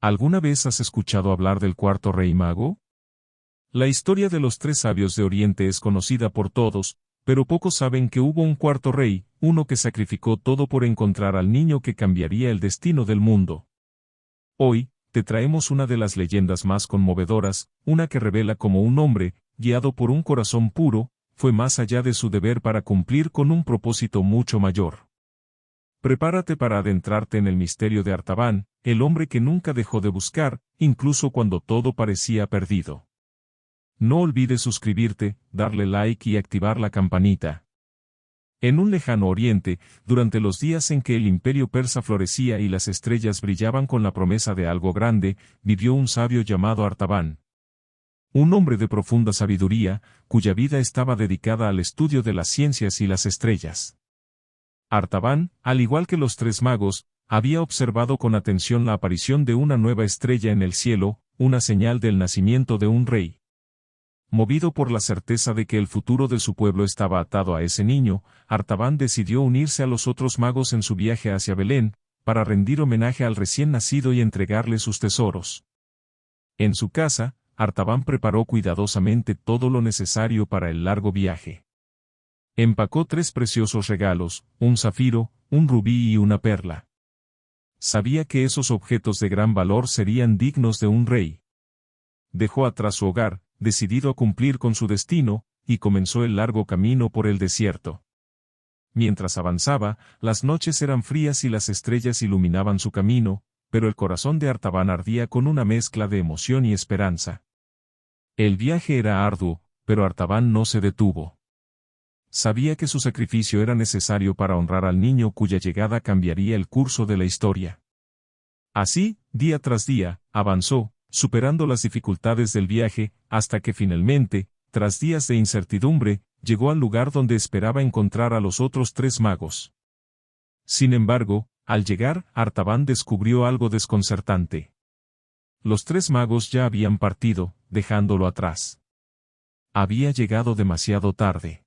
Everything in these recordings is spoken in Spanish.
¿Alguna vez has escuchado hablar del cuarto rey mago? La historia de los tres sabios de Oriente es conocida por todos, pero pocos saben que hubo un cuarto rey, uno que sacrificó todo por encontrar al niño que cambiaría el destino del mundo. Hoy, te traemos una de las leyendas más conmovedoras, una que revela cómo un hombre, guiado por un corazón puro, fue más allá de su deber para cumplir con un propósito mucho mayor. Prepárate para adentrarte en el misterio de Artaban, el hombre que nunca dejó de buscar, incluso cuando todo parecía perdido. No olvides suscribirte, darle like y activar la campanita. En un lejano oriente, durante los días en que el imperio persa florecía y las estrellas brillaban con la promesa de algo grande, vivió un sabio llamado Artaban. Un hombre de profunda sabiduría, cuya vida estaba dedicada al estudio de las ciencias y las estrellas. Artaban, al igual que los tres magos, había observado con atención la aparición de una nueva estrella en el cielo, una señal del nacimiento de un rey. Movido por la certeza de que el futuro de su pueblo estaba atado a ese niño, Artaban decidió unirse a los otros magos en su viaje hacia Belén, para rendir homenaje al recién nacido y entregarle sus tesoros. En su casa, Artaban preparó cuidadosamente todo lo necesario para el largo viaje. Empacó 3 preciosos regalos, un zafiro, un rubí y una perla. Sabía que esos objetos de gran valor serían dignos de un rey. Dejó atrás su hogar, decidido a cumplir con su destino, y comenzó el largo camino por el desierto. Mientras avanzaba, las noches eran frías y las estrellas iluminaban su camino, pero el corazón de Artaban ardía con una mezcla de emoción y esperanza. El viaje era arduo, pero Artaban no se detuvo. Sabía que su sacrificio era necesario para honrar al niño cuya llegada cambiaría el curso de la historia. Así, día tras día, avanzó, superando las dificultades del viaje, hasta que finalmente, tras días de incertidumbre, llegó al lugar donde esperaba encontrar a los otros 3 magos. Sin embargo, al llegar, Artaban descubrió algo desconcertante. Los 3 magos ya habían partido, dejándolo atrás. Había llegado demasiado tarde.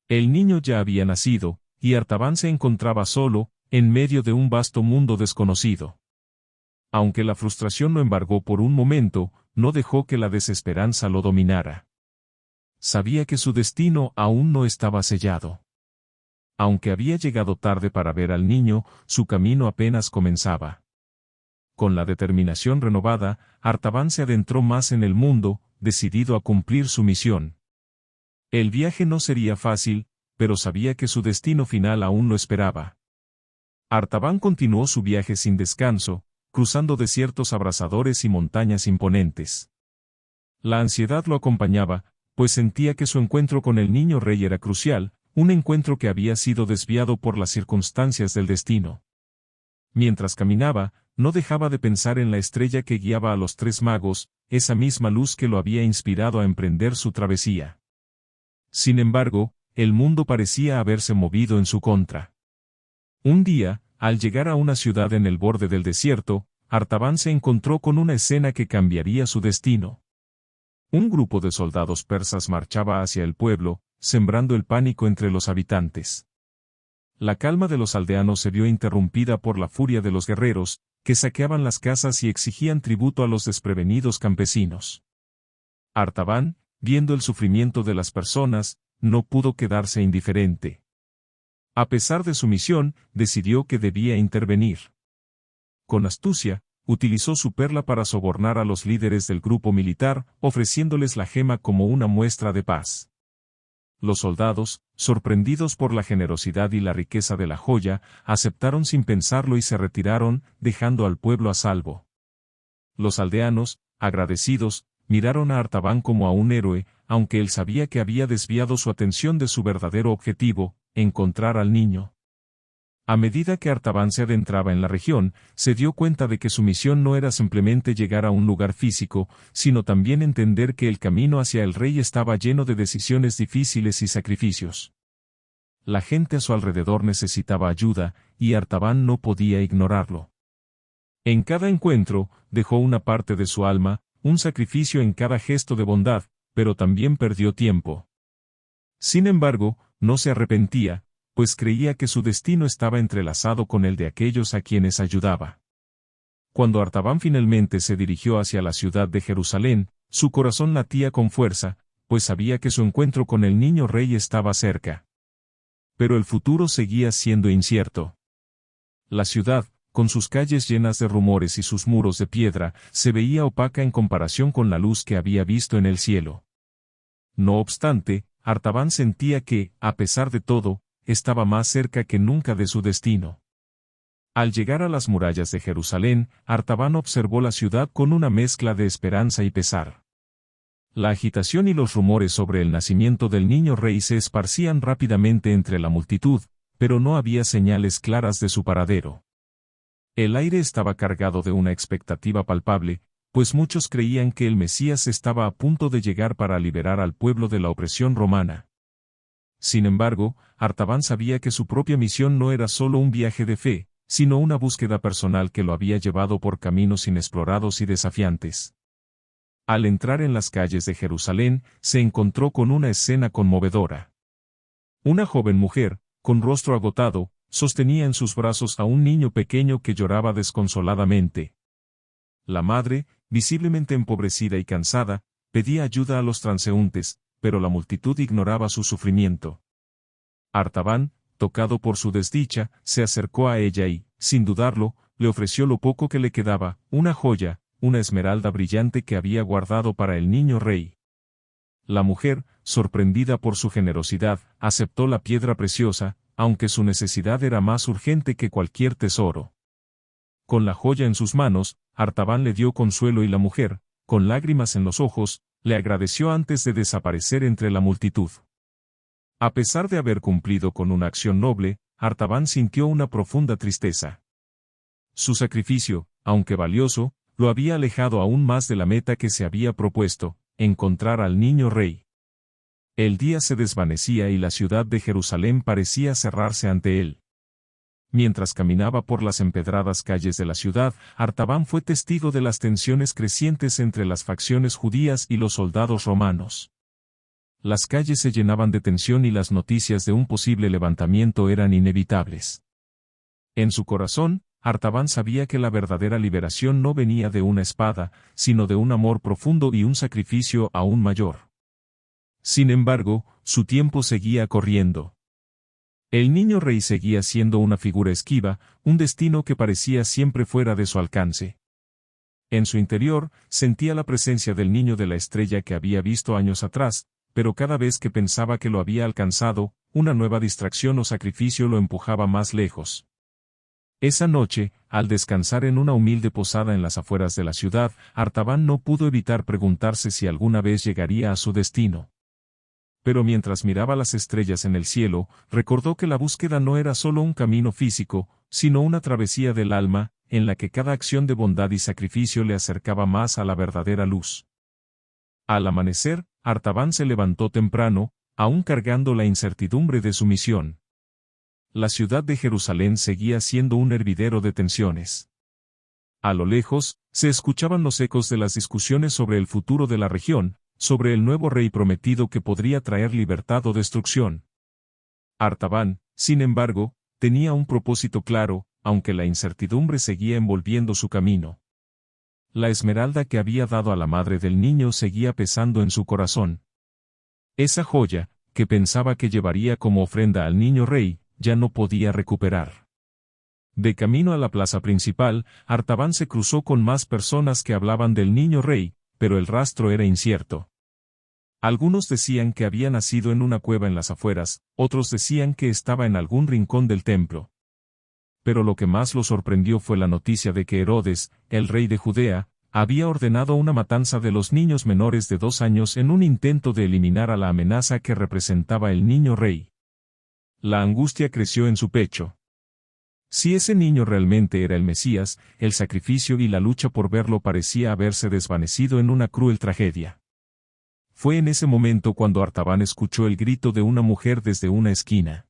El niño ya había nacido, y Artaban se encontraba solo, en medio de un vasto mundo desconocido. Aunque la frustración lo embargó por un momento, no dejó que la desesperanza lo dominara. Sabía que su destino aún no estaba sellado. Aunque había llegado tarde para ver al niño, su camino apenas comenzaba. Con la determinación renovada, Artaban se adentró más en el mundo, decidido a cumplir su misión. El viaje no sería fácil, pero sabía que su destino final aún lo esperaba. Artaban continuó su viaje sin descanso, cruzando desiertos abrasadores y montañas imponentes. La ansiedad lo acompañaba, pues sentía que su encuentro con el niño rey era crucial, un encuentro que había sido desviado por las circunstancias del destino. Mientras caminaba, no dejaba de pensar en la estrella que guiaba a los 3 magos, esa misma luz que lo había inspirado a emprender su travesía. Sin embargo, el mundo parecía haberse movido en su contra. Un día, al llegar a una ciudad en el borde del desierto, Artaban se encontró con una escena que cambiaría su destino. Un grupo de soldados persas marchaba hacia el pueblo, sembrando el pánico entre los habitantes. La calma de los aldeanos se vio interrumpida por la furia de los guerreros, que saqueaban las casas y exigían tributo a los desprevenidos campesinos. Artaban, viendo el sufrimiento de las personas, no pudo quedarse indiferente. A pesar de su misión, decidió que debía intervenir. Con astucia, utilizó su perla para sobornar a los líderes del grupo militar, ofreciéndoles la gema como una muestra de paz. Los soldados, sorprendidos por la generosidad y la riqueza de la joya, aceptaron sin pensarlo y se retiraron, dejando al pueblo a salvo. Los aldeanos, agradecidos, miraron a Artaban como a un héroe, aunque él sabía que había desviado su atención de su verdadero objetivo, encontrar al niño. A medida que Artaban se adentraba en la región, se dio cuenta de que su misión no era simplemente llegar a un lugar físico, sino también entender que el camino hacia el rey estaba lleno de decisiones difíciles y sacrificios. La gente a su alrededor necesitaba ayuda, y Artaban no podía ignorarlo. En cada encuentro, dejó una parte de su alma, un sacrificio en cada gesto de bondad, pero también perdió tiempo. Sin embargo, no se arrepentía, pues creía que su destino estaba entrelazado con el de aquellos a quienes ayudaba. Cuando Artaban finalmente se dirigió hacia la ciudad de Jerusalén, su corazón latía con fuerza, pues sabía que su encuentro con el niño rey estaba cerca. Pero el futuro seguía siendo incierto. La ciudad, con sus calles llenas de rumores y sus muros de piedra, se veía opaca en comparación con la luz que había visto en el cielo. No obstante, Artaban sentía que, a pesar de todo, estaba más cerca que nunca de su destino. Al llegar a las murallas de Jerusalén, Artaban observó la ciudad con una mezcla de esperanza y pesar. La agitación y los rumores sobre el nacimiento del niño rey se esparcían rápidamente entre la multitud, pero no había señales claras de su paradero. El aire estaba cargado de una expectativa palpable, pues muchos creían que el Mesías estaba a punto de llegar para liberar al pueblo de la opresión romana. Sin embargo, Artaban sabía que su propia misión no era solo un viaje de fe, sino una búsqueda personal que lo había llevado por caminos inexplorados y desafiantes. Al entrar en las calles de Jerusalén, se encontró con una escena conmovedora. Una joven mujer, con rostro agotado, sostenía en sus brazos a un niño pequeño que lloraba desconsoladamente. La madre, visiblemente empobrecida y cansada, pedía ayuda a los transeúntes, pero la multitud ignoraba su sufrimiento. Artaban, tocado por su desdicha, se acercó a ella y, sin dudarlo, le ofreció lo poco que le quedaba, una joya, una esmeralda brillante que había guardado para el niño rey. La mujer, sorprendida por su generosidad, aceptó la piedra preciosa, aunque su necesidad era más urgente que cualquier tesoro. Con la joya en sus manos, Artaban le dio consuelo y la mujer, con lágrimas en los ojos, le agradeció antes de desaparecer entre la multitud. A pesar de haber cumplido con una acción noble, Artaban sintió una profunda tristeza. Su sacrificio, aunque valioso, lo había alejado aún más de la meta que se había propuesto, encontrar al niño rey. El día se desvanecía y la ciudad de Jerusalén parecía cerrarse ante él. Mientras caminaba por las empedradas calles de la ciudad, Artaban fue testigo de las tensiones crecientes entre las facciones judías y los soldados romanos. Las calles se llenaban de tensión y las noticias de un posible levantamiento eran inevitables. En su corazón, Artaban sabía que la verdadera liberación no venía de una espada, sino de un amor profundo y un sacrificio aún mayor. Sin embargo, su tiempo seguía corriendo. El niño rey seguía siendo una figura esquiva, un destino que parecía siempre fuera de su alcance. En su interior, sentía la presencia del niño de la estrella que había visto años atrás, pero cada vez que pensaba que lo había alcanzado, una nueva distracción o sacrificio lo empujaba más lejos. Esa noche, al descansar en una humilde posada en las afueras de la ciudad, Artaban no pudo evitar preguntarse si alguna vez llegaría a su destino. Pero mientras miraba las estrellas en el cielo, recordó que la búsqueda no era solo un camino físico, sino una travesía del alma, en la que cada acción de bondad y sacrificio le acercaba más a la verdadera luz. Al amanecer, Artaban se levantó temprano, aún cargando la incertidumbre de su misión. La ciudad de Jerusalén seguía siendo un hervidero de tensiones. A lo lejos, se escuchaban los ecos de las discusiones sobre el futuro de la región, sobre el nuevo rey prometido que podría traer libertad o destrucción. Artaban, sin embargo, tenía un propósito claro, aunque la incertidumbre seguía envolviendo su camino. La esmeralda que había dado a la madre del niño seguía pesando en su corazón. Esa joya, que pensaba que llevaría como ofrenda al niño rey, ya no podía recuperar. De camino a la plaza principal, Artaban se cruzó con más personas que hablaban del niño rey, pero el rastro era incierto. Algunos decían que había nacido en una cueva en las afueras, otros decían que estaba en algún rincón del templo. Pero lo que más lo sorprendió fue la noticia de que Herodes, el rey de Judea, había ordenado una matanza de los niños menores de 2 años en un intento de eliminar a la amenaza que representaba el niño rey. La angustia creció en su pecho. Si ese niño realmente era el Mesías, el sacrificio y la lucha por verlo parecía haberse desvanecido en una cruel tragedia. Fue en ese momento cuando Artaban escuchó el grito de una mujer desde una esquina.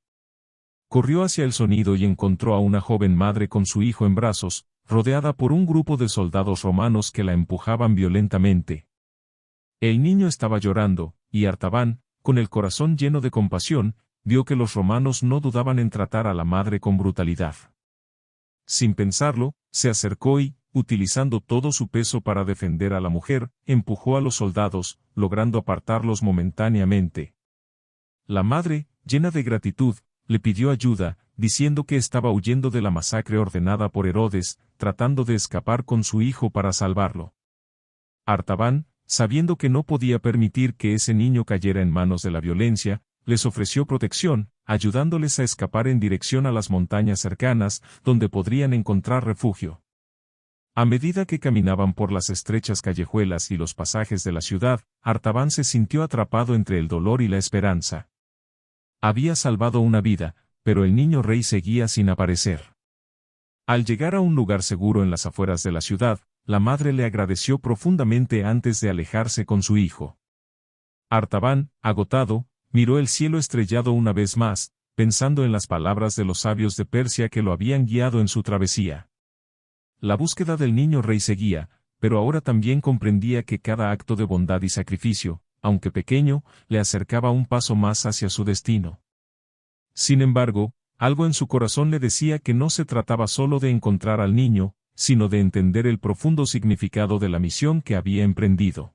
Corrió hacia el sonido y encontró a una joven madre con su hijo en brazos, rodeada por un grupo de soldados romanos que la empujaban violentamente. El niño estaba llorando, y Artaban, con el corazón lleno de compasión, vio que los romanos no dudaban en tratar a la madre con brutalidad. Sin pensarlo, se acercó y, utilizando todo su peso para defender a la mujer, empujó a los soldados, logrando apartarlos momentáneamente. La madre, llena de gratitud, le pidió ayuda, diciendo que estaba huyendo de la masacre ordenada por Herodes, tratando de escapar con su hijo para salvarlo. Artaban, sabiendo que no podía permitir que ese niño cayera en manos de la violencia, les ofreció protección, ayudándoles a escapar en dirección a las montañas cercanas, donde podrían encontrar refugio. A medida que caminaban por las estrechas callejuelas y los pasajes de la ciudad, Artaban se sintió atrapado entre el dolor y la esperanza. Había salvado una vida, pero el niño rey seguía sin aparecer. Al llegar a un lugar seguro en las afueras de la ciudad, la madre le agradeció profundamente antes de alejarse con su hijo. Artaban, agotado, miró el cielo estrellado una vez más, pensando en las palabras de los sabios de Persia que lo habían guiado en su travesía. La búsqueda del niño rey seguía, pero ahora también comprendía que cada acto de bondad y sacrificio, aunque pequeño, le acercaba un paso más hacia su destino. Sin embargo, algo en su corazón le decía que no se trataba solo de encontrar al niño, sino de entender el profundo significado de la misión que había emprendido.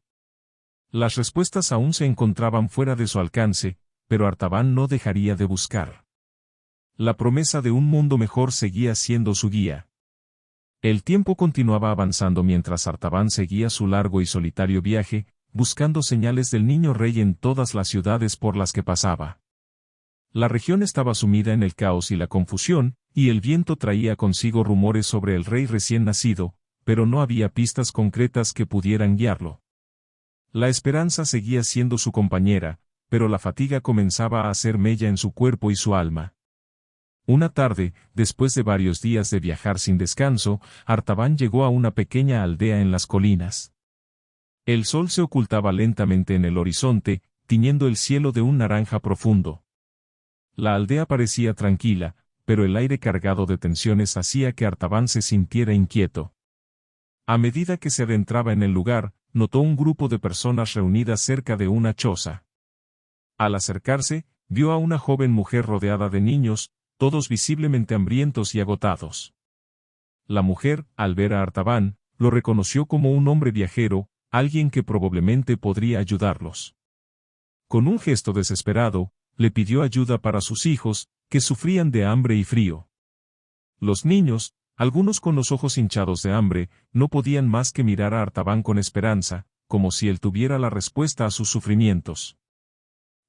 Las respuestas aún se encontraban fuera de su alcance, pero Artaban no dejaría de buscar. La promesa de un mundo mejor seguía siendo su guía. El tiempo continuaba avanzando mientras Artaban seguía su largo y solitario viaje, buscando señales del niño rey en todas las ciudades por las que pasaba. La región estaba sumida en el caos y la confusión, y el viento traía consigo rumores sobre el rey recién nacido, pero no había pistas concretas que pudieran guiarlo. La esperanza seguía siendo su compañera, pero la fatiga comenzaba a hacer mella en su cuerpo y su alma. Una tarde, después de varios días de viajar sin descanso, Artaban llegó a una pequeña aldea en las colinas. El sol se ocultaba lentamente en el horizonte, tiñendo el cielo de un naranja profundo. La aldea parecía tranquila, pero el aire cargado de tensiones hacía que Artaban se sintiera inquieto. A medida que se adentraba en el lugar, notó un grupo de personas reunidas cerca de una choza. Al acercarse, vio a una joven mujer rodeada de niños, todos visiblemente hambrientos y agotados. La mujer, al ver a Artaban, lo reconoció como un hombre viajero, alguien que probablemente podría ayudarlos. Con un gesto desesperado, le pidió ayuda para sus hijos, que sufrían de hambre y frío. Los niños, algunos con los ojos hinchados de hambre, no podían más que mirar a Artaban con esperanza, como si él tuviera la respuesta a sus sufrimientos.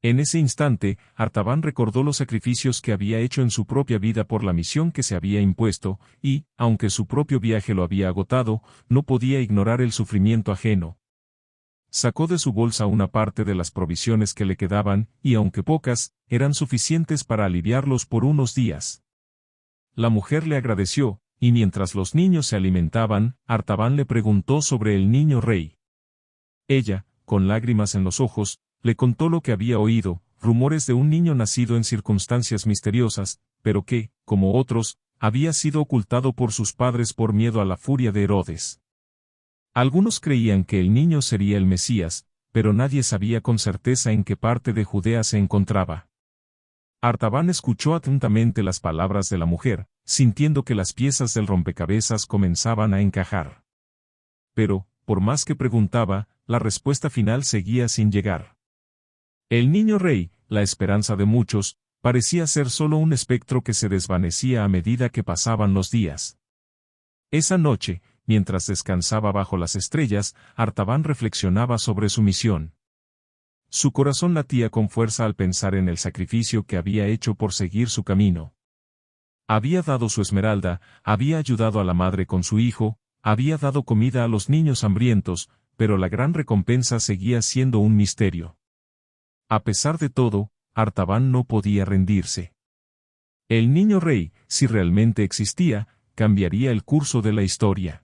En ese instante, Artaban recordó los sacrificios que había hecho en su propia vida por la misión que se había impuesto, y, aunque su propio viaje lo había agotado, no podía ignorar el sufrimiento ajeno. Sacó de su bolsa una parte de las provisiones que le quedaban, y aunque pocas, eran suficientes para aliviarlos por unos días. La mujer le agradeció, y mientras los niños se alimentaban, Artaban le preguntó sobre el niño rey. Ella, con lágrimas en los ojos, le contó lo que había oído, rumores de un niño nacido en circunstancias misteriosas, pero que, como otros, había sido ocultado por sus padres por miedo a la furia de Herodes. Algunos creían que el niño sería el Mesías, pero nadie sabía con certeza en qué parte de Judea se encontraba. Artaban escuchó atentamente las palabras de la mujer, sintiendo que las piezas del rompecabezas comenzaban a encajar. Pero, por más que preguntaba, la respuesta final seguía sin llegar. El niño rey, la esperanza de muchos, parecía ser solo un espectro que se desvanecía a medida que pasaban los días. Esa noche, mientras descansaba bajo las estrellas, Artaban reflexionaba sobre su misión. Su corazón latía con fuerza al pensar en el sacrificio que había hecho por seguir su camino. Había dado su esmeralda, había ayudado a la madre con su hijo, había dado comida a los niños hambrientos, pero la gran recompensa seguía siendo un misterio. A pesar de todo, Artaban no podía rendirse. El niño rey, si realmente existía, cambiaría el curso de la historia.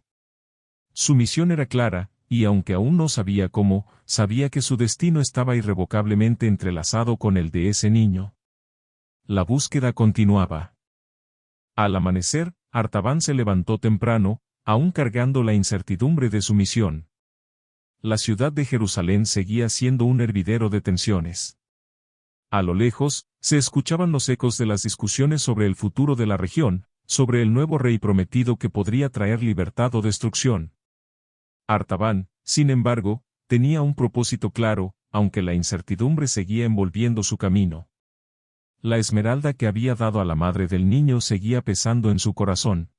Su misión era clara, y aunque aún no sabía cómo, sabía que su destino estaba irrevocablemente entrelazado con el de ese niño. La búsqueda continuaba. Al amanecer, Artaban se levantó temprano, aún cargando la incertidumbre de su misión. La ciudad de Jerusalén seguía siendo un hervidero de tensiones. A lo lejos, se escuchaban los ecos de las discusiones sobre el futuro de la región, sobre el nuevo rey prometido que podría traer libertad o destrucción. Artaban, sin embargo, tenía un propósito claro, aunque la incertidumbre seguía envolviendo su camino. La esmeralda que había dado a la madre del niño seguía pesando en su corazón.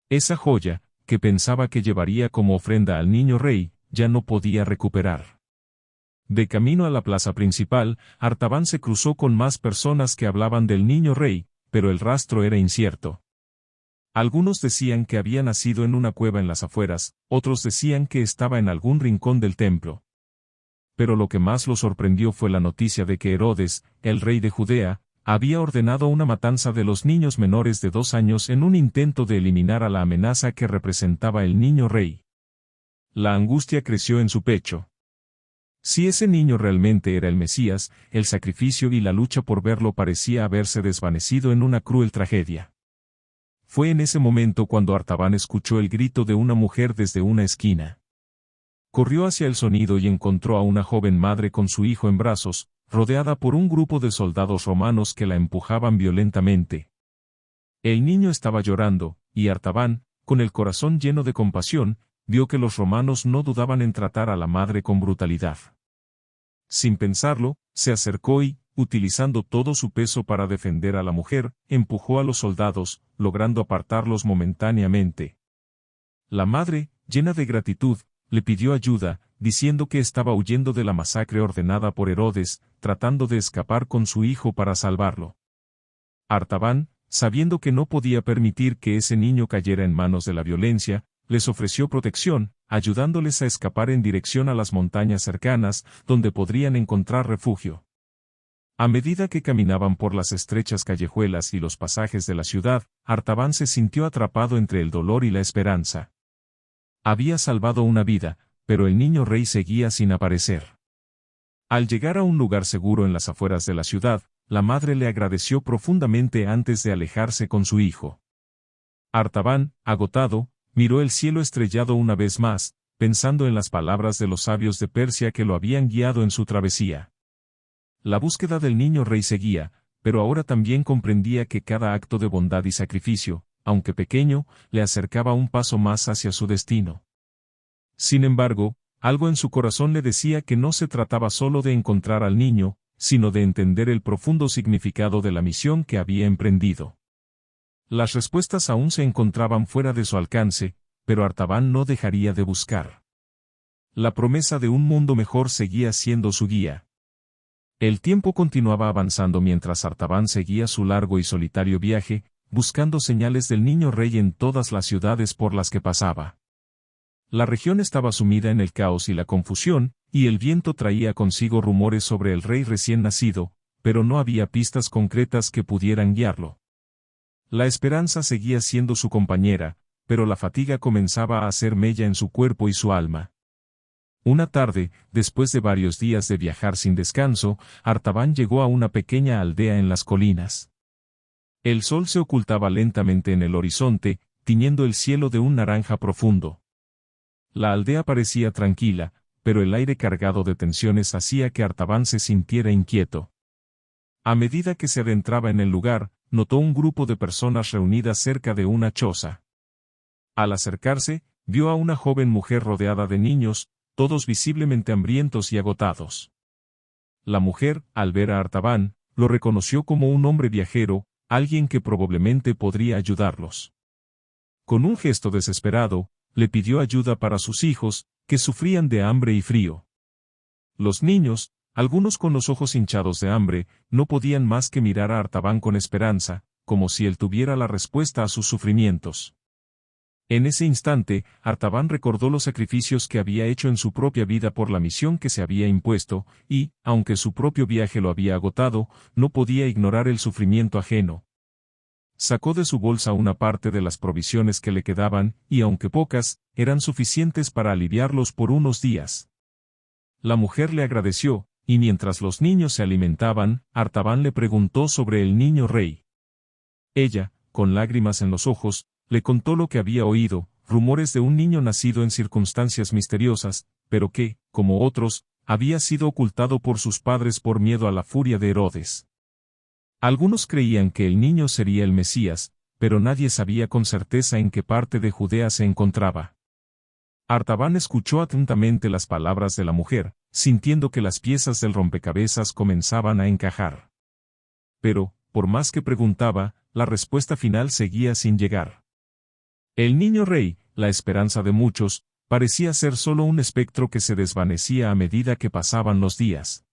Esa joya, que pensaba que llevaría como ofrenda al niño rey, ya no podía recuperar. De camino a la plaza principal, Artaban se cruzó con más personas que hablaban del niño rey, pero el rastro era incierto. Algunos decían que había nacido en una cueva en las afueras, otros decían que estaba en algún rincón del templo. Pero lo que más lo sorprendió fue la noticia de que Herodes, el rey de Judea, había ordenado una matanza de los niños menores de 2 años en un intento de eliminar a la amenaza que representaba el niño rey. La angustia creció en su pecho. Si ese niño realmente era el Mesías, el sacrificio y la lucha por verlo parecía haberse desvanecido en una cruel tragedia. Fue en ese momento cuando Artaban escuchó el grito de una mujer desde una esquina. Corrió hacia el sonido y encontró a una joven madre con su hijo en brazos, rodeada por un grupo de soldados romanos que la empujaban violentamente. El niño estaba llorando, y Artaban, con el corazón lleno de compasión, vio que los romanos no dudaban en tratar a la madre con brutalidad. Sin pensarlo, se acercó y, utilizando todo su peso para defender a la mujer, empujó a los soldados, logrando apartarlos momentáneamente. La madre, llena de gratitud, le pidió ayuda, diciendo que estaba huyendo de la masacre ordenada por Herodes, tratando de escapar con su hijo para salvarlo. Artaban, sabiendo que no podía permitir que ese niño cayera en manos de la violencia, les ofreció protección, ayudándoles a escapar en dirección a las montañas cercanas, donde podrían encontrar refugio. A medida que caminaban por las estrechas callejuelas y los pasajes de la ciudad, Artaban se sintió atrapado entre el dolor y la esperanza. Había salvado una vida, pero el niño rey seguía sin aparecer. Al llegar a un lugar seguro en las afueras de la ciudad, la madre le agradeció profundamente antes de alejarse con su hijo. Artaban, agotado, miró el cielo estrellado una vez más, pensando en las palabras de los sabios de Persia que lo habían guiado en su travesía. La búsqueda del niño rey seguía, pero ahora también comprendía que cada acto de bondad y sacrificio, aunque pequeño, le acercaba un paso más hacia su destino. Sin embargo, algo en su corazón le decía que no se trataba solo de encontrar al niño, sino de entender el profundo significado de la misión que había emprendido. Las respuestas aún se encontraban fuera de su alcance, pero Artaban no dejaría de buscar. La promesa de un mundo mejor seguía siendo su guía. El tiempo continuaba avanzando mientras Artaban seguía su largo y solitario viaje, buscando señales del niño rey en todas las ciudades por las que pasaba. La región estaba sumida en el caos y la confusión, y el viento traía consigo rumores sobre el rey recién nacido, pero no había pistas concretas que pudieran guiarlo. La esperanza seguía siendo su compañera, pero la fatiga comenzaba a hacer mella en su cuerpo y su alma. Una tarde, después de varios días de viajar sin descanso, Artaban llegó a una pequeña aldea en las colinas. El sol se ocultaba lentamente en el horizonte, tiñendo el cielo de un naranja profundo. La aldea parecía tranquila, pero el aire cargado de tensiones hacía que Artaban se sintiera inquieto. A medida que se adentraba en el lugar, notó un grupo de personas reunidas cerca de una choza. Al acercarse, vio a una joven mujer rodeada de niños, todos visiblemente hambrientos y agotados. La mujer, al ver a Artaban, lo reconoció como un hombre viajero, alguien que probablemente podría ayudarlos. Con un gesto desesperado, le pidió ayuda para sus hijos, que sufrían de hambre y frío. Los niños, algunos con los ojos hinchados de hambre, no podían más que mirar a Artaban con esperanza, como si él tuviera la respuesta a sus sufrimientos. En ese instante, Artaban recordó los sacrificios que había hecho en su propia vida por la misión que se había impuesto, y, aunque su propio viaje lo había agotado, no podía ignorar el sufrimiento ajeno. Sacó de su bolsa una parte de las provisiones que le quedaban, y aunque pocas, eran suficientes para aliviarlos por unos días. La mujer le agradeció, y mientras los niños se alimentaban, Artaban le preguntó sobre el niño rey. Ella, con lágrimas en los ojos, le contó lo que había oído, rumores de un niño nacido en circunstancias misteriosas, pero que, como otros, había sido ocultado por sus padres por miedo a la furia de Herodes. Algunos creían que el niño sería el Mesías, pero nadie sabía con certeza en qué parte de Judea se encontraba. Artaban escuchó atentamente las palabras de la mujer, sintiendo que las piezas del rompecabezas comenzaban a encajar. Pero, por más que preguntaba, la respuesta final seguía sin llegar. El niño rey, la esperanza de muchos, parecía ser solo un espectro que se desvanecía a medida que pasaban los días.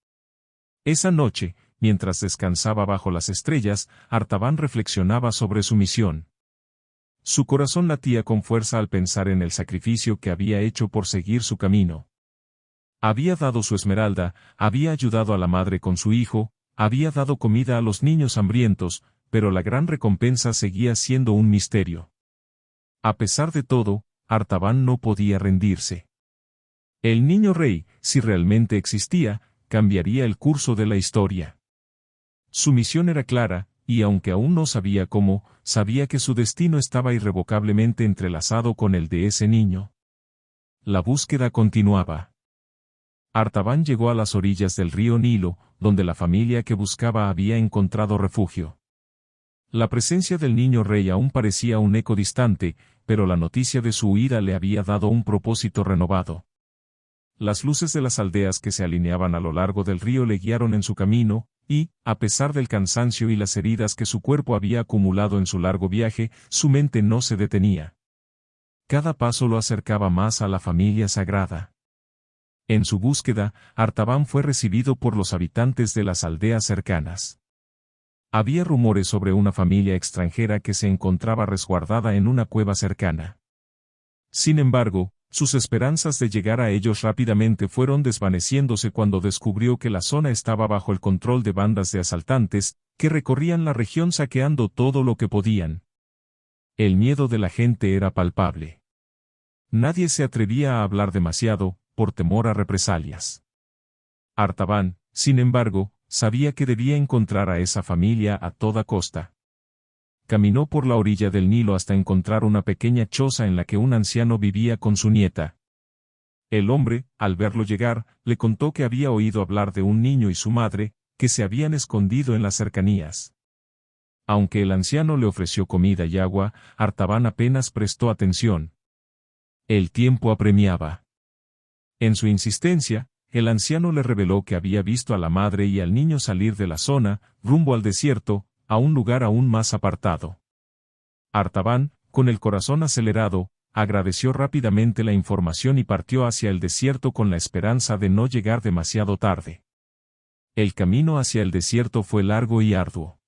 Esa noche, mientras descansaba bajo las estrellas, Artaban reflexionaba sobre su misión. Su corazón latía con fuerza al pensar en el sacrificio que había hecho por seguir su camino. Había dado su esmeralda, había ayudado a la madre con su hijo, había dado comida a los niños hambrientos, pero la gran recompensa seguía siendo un misterio. A pesar de todo, Artaban no podía rendirse. El niño rey, si realmente existía, cambiaría el curso de la historia. Su misión era clara, y aunque aún no sabía cómo, sabía que su destino estaba irrevocablemente entrelazado con el de ese niño. La búsqueda continuaba. Artaban llegó a las orillas del río Nilo, donde la familia que buscaba había encontrado refugio. La presencia del niño rey aún parecía un eco distante, pero la noticia de su huida le había dado un propósito renovado. Las luces de las aldeas que se alineaban a lo largo del río le guiaron en su camino, y, a pesar del cansancio y las heridas que su cuerpo había acumulado en su largo viaje, su mente no se detenía. Cada paso lo acercaba más a la familia sagrada. En su búsqueda, Artaban fue recibido por los habitantes de las aldeas cercanas. Había rumores sobre una familia extranjera que se encontraba resguardada en una cueva cercana. Sin embargo, sus esperanzas de llegar a ellos rápidamente fueron desvaneciéndose cuando descubrió que la zona estaba bajo el control de bandas de asaltantes, que recorrían la región saqueando todo lo que podían. El miedo de la gente era palpable. Nadie se atrevía a hablar demasiado, por temor a represalias. Artaban, sin embargo, sabía que debía encontrar a esa familia a toda costa. Caminó por la orilla del Nilo hasta encontrar una pequeña choza en la que un anciano vivía con su nieta. El hombre, al verlo llegar, le contó que había oído hablar de un niño y su madre, que se habían escondido en las cercanías. Aunque el anciano le ofreció comida y agua, Artaban apenas prestó atención. El tiempo apremiaba. En su insistencia, el anciano le reveló que había visto a la madre y al niño salir de la zona, rumbo al desierto, a un lugar aún más apartado. Artaban, con el corazón acelerado, agradeció rápidamente la información y partió hacia el desierto con la esperanza de no llegar demasiado tarde. El camino hacia el desierto fue largo y arduo.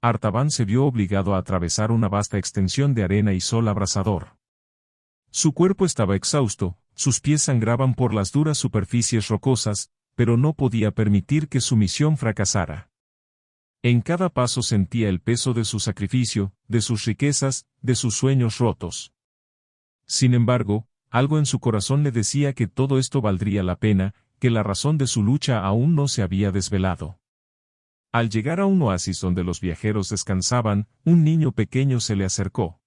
Artaban se vio obligado a atravesar una vasta extensión de arena y sol abrasador. Su cuerpo estaba exhausto, sus pies sangraban por las duras superficies rocosas, pero no podía permitir que su misión fracasara. En cada paso sentía el peso de su sacrificio, de sus riquezas, de sus sueños rotos. Sin embargo, algo en su corazón le decía que todo esto valdría la pena, que la razón de su lucha aún no se había desvelado. Al llegar a un oasis donde los viajeros descansaban, un niño pequeño se le acercó.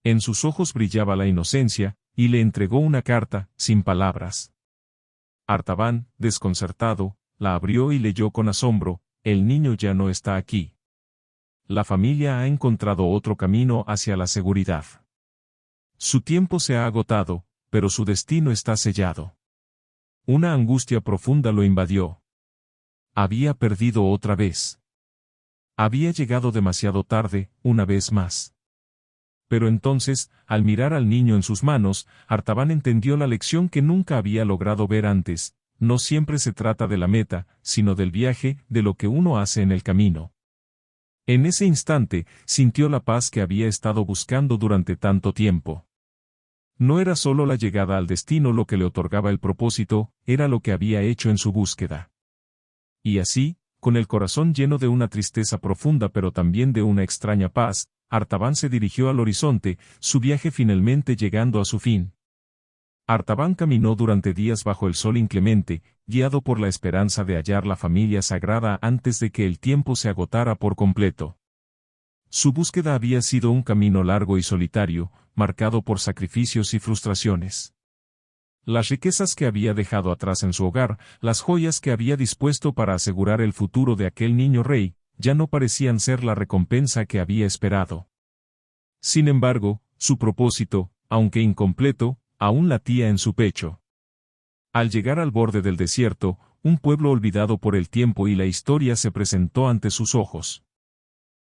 En sus ojos brillaba la inocencia, y le entregó una carta, sin palabras. Artaban, desconcertado, la abrió y leyó con asombro: el niño ya no está aquí. La familia ha encontrado otro camino hacia la seguridad. Su tiempo se ha agotado, pero su destino está sellado. Una angustia profunda lo invadió. Había perdido otra vez. Había llegado demasiado tarde, una vez más. Pero entonces, al mirar al niño en sus manos, Artaban entendió la lección que nunca había logrado ver antes: no siempre se trata de la meta, sino del viaje, de lo que uno hace en el camino. En ese instante, sintió la paz que había estado buscando durante tanto tiempo. No era solo la llegada al destino lo que le otorgaba el propósito, era lo que había hecho en su búsqueda. Y así, con el corazón lleno de una tristeza profunda pero también de una extraña paz, Artaban se dirigió al horizonte, su viaje finalmente llegando a su fin. Artaban caminó durante días bajo el sol inclemente, guiado por la esperanza de hallar la familia sagrada antes de que el tiempo se agotara por completo. Su búsqueda había sido un camino largo y solitario, marcado por sacrificios y frustraciones. Las riquezas que había dejado atrás en su hogar, las joyas que había dispuesto para asegurar el futuro de aquel niño rey, ya no parecían ser la recompensa que había esperado. Sin embargo, su propósito, aunque incompleto, aún latía en su pecho. Al llegar al borde del desierto, un pueblo olvidado por el tiempo y la historia se presentó ante sus ojos.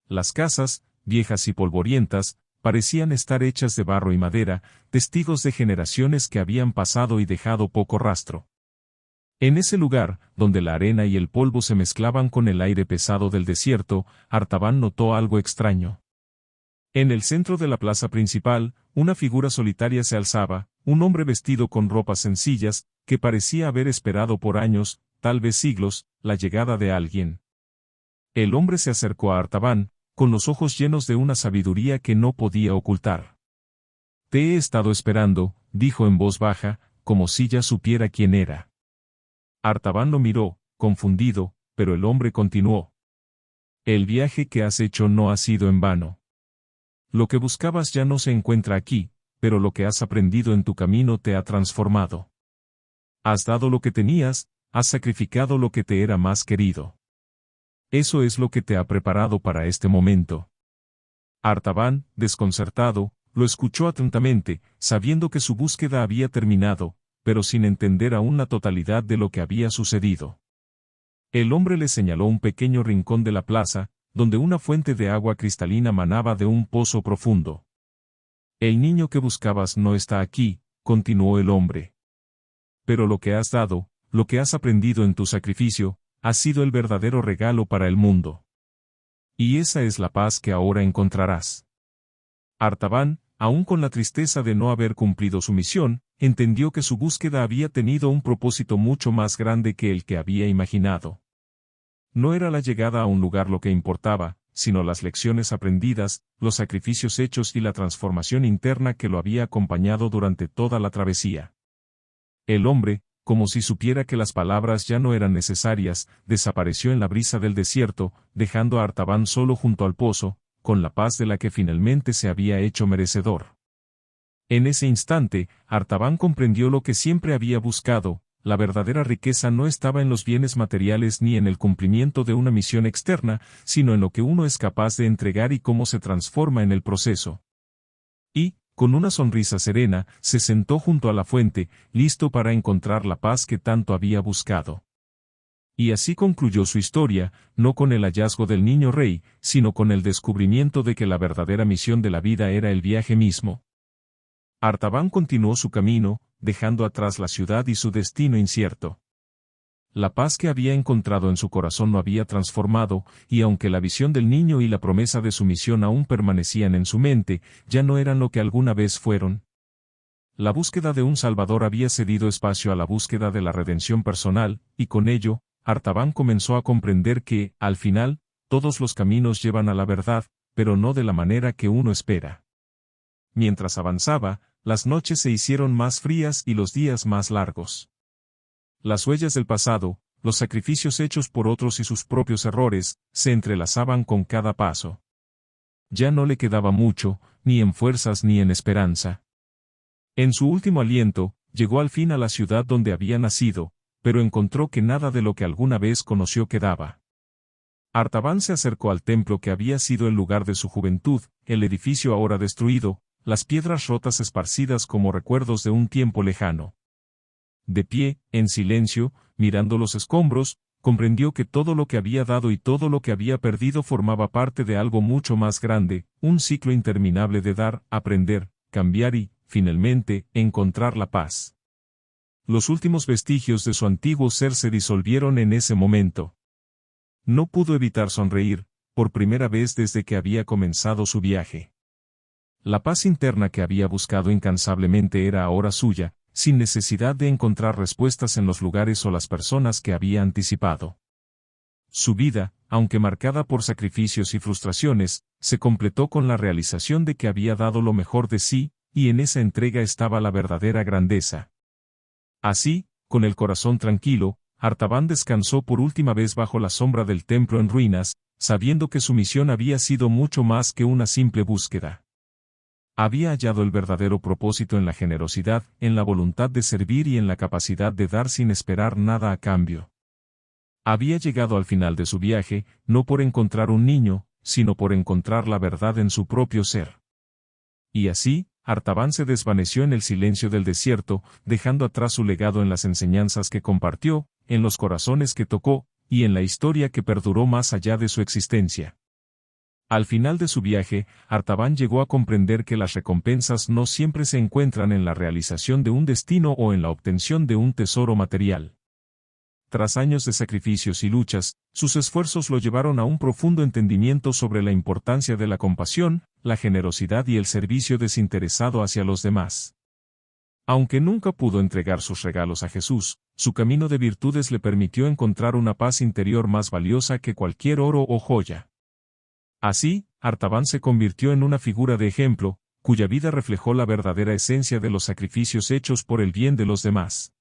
Las casas, viejas y polvorientas, parecían estar hechas de barro y madera, testigos de generaciones que habían pasado y dejado poco rastro. En ese lugar, donde la arena y el polvo se mezclaban con el aire pesado del desierto, Artaban notó algo extraño. En el centro de la plaza principal, una figura solitaria se alzaba, un hombre vestido con ropas sencillas, que parecía haber esperado por años, tal vez siglos, la llegada de alguien. El hombre se acercó a Artaban, con los ojos llenos de una sabiduría que no podía ocultar. «Te he estado esperando», dijo en voz baja, como si ya supiera quién era. Artaban lo miró, confundido, pero el hombre continuó. «El viaje que has hecho no ha sido en vano. Lo que buscabas ya no se encuentra aquí, pero lo que has aprendido en tu camino te ha transformado. Has dado lo que tenías, has sacrificado lo que te era más querido. Eso es lo que te ha preparado para este momento». Artaban, desconcertado, lo escuchó atentamente, sabiendo que su búsqueda había terminado, pero sin entender aún la totalidad de lo que había sucedido. El hombre le señaló un pequeño rincón de la plaza, donde una fuente de agua cristalina manaba de un pozo profundo. «El niño que buscabas no está aquí», continuó el hombre. «Pero lo que has dado, lo que has aprendido en tu sacrificio, ha sido el verdadero regalo para el mundo. Y esa es la paz que ahora encontrarás». Artaban, aún con la tristeza de no haber cumplido su misión, entendió que su búsqueda había tenido un propósito mucho más grande que el que había imaginado. No era la llegada a un lugar lo que importaba, sino las lecciones aprendidas, los sacrificios hechos y la transformación interna que lo había acompañado durante toda la travesía. El hombre, como si supiera que las palabras ya no eran necesarias, desapareció en la brisa del desierto, dejando a Artaban solo junto al pozo, con la paz de la que finalmente se había hecho merecedor. En ese instante, Artaban comprendió lo que siempre había buscado: la verdadera riqueza no estaba en los bienes materiales ni en el cumplimiento de una misión externa, sino en lo que uno es capaz de entregar y cómo se transforma en el proceso. Y, con una sonrisa serena, se sentó junto a la fuente, listo para encontrar la paz que tanto había buscado. Y así concluyó su historia, no con el hallazgo del niño rey, sino con el descubrimiento de que la verdadera misión de la vida era el viaje mismo. Artaban continuó su camino, dejando atrás la ciudad y su destino incierto. La paz que había encontrado en su corazón lo había transformado, y aunque la visión del niño y la promesa de su misión aún permanecían en su mente, ya no eran lo que alguna vez fueron. La búsqueda de un Salvador había cedido espacio a la búsqueda de la redención personal, y con ello, Artaban comenzó a comprender que, al final, todos los caminos llevan a la verdad, pero no de la manera que uno espera. Mientras avanzaba, las noches se hicieron más frías y los días más largos. Las huellas del pasado, los sacrificios hechos por otros y sus propios errores, se entrelazaban con cada paso. Ya no le quedaba mucho, ni en fuerzas ni en esperanza. En su último aliento, llegó al fin a la ciudad donde había nacido, pero encontró que nada de lo que alguna vez conoció quedaba. Artaban se acercó al templo que había sido el lugar de su juventud, el edificio ahora destruido, las piedras rotas esparcidas como recuerdos de un tiempo lejano. De pie, en silencio, mirando los escombros, comprendió que todo lo que había dado y todo lo que había perdido formaba parte de algo mucho más grande, un ciclo interminable de dar, aprender, cambiar y, finalmente, encontrar la paz. Los últimos vestigios de su antiguo ser se disolvieron en ese momento. No pudo evitar sonreír, por primera vez desde que había comenzado su viaje. La paz interna que había buscado incansablemente era ahora suya, sin necesidad de encontrar respuestas en los lugares o las personas que había anticipado. Su vida, aunque marcada por sacrificios y frustraciones, se completó con la realización de que había dado lo mejor de sí, y en esa entrega estaba la verdadera grandeza. Así, con el corazón tranquilo, Artaban descansó por última vez bajo la sombra del templo en ruinas, sabiendo que su misión había sido mucho más que una simple búsqueda. Había hallado el verdadero propósito en la generosidad, en la voluntad de servir y en la capacidad de dar sin esperar nada a cambio. Había llegado al final de su viaje, no por encontrar un niño, sino por encontrar la verdad en su propio ser. Y así, Artaban se desvaneció en el silencio del desierto, dejando atrás su legado en las enseñanzas que compartió, en los corazones que tocó, y en la historia que perduró más allá de su existencia. Al final de su viaje, Artaban llegó a comprender que las recompensas no siempre se encuentran en la realización de un destino o en la obtención de un tesoro material. Tras años de sacrificios y luchas, sus esfuerzos lo llevaron a un profundo entendimiento sobre la importancia de la compasión, la generosidad y el servicio desinteresado hacia los demás. Aunque nunca pudo entregar sus regalos a Jesús, su camino de virtudes le permitió encontrar una paz interior más valiosa que cualquier oro o joya. Así, Artaban se convirtió en una figura de ejemplo, cuya vida reflejó la verdadera esencia de los sacrificios hechos por el bien de los demás.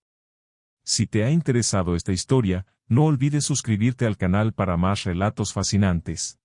Si te ha interesado esta historia, no olvides suscribirte al canal para más relatos fascinantes.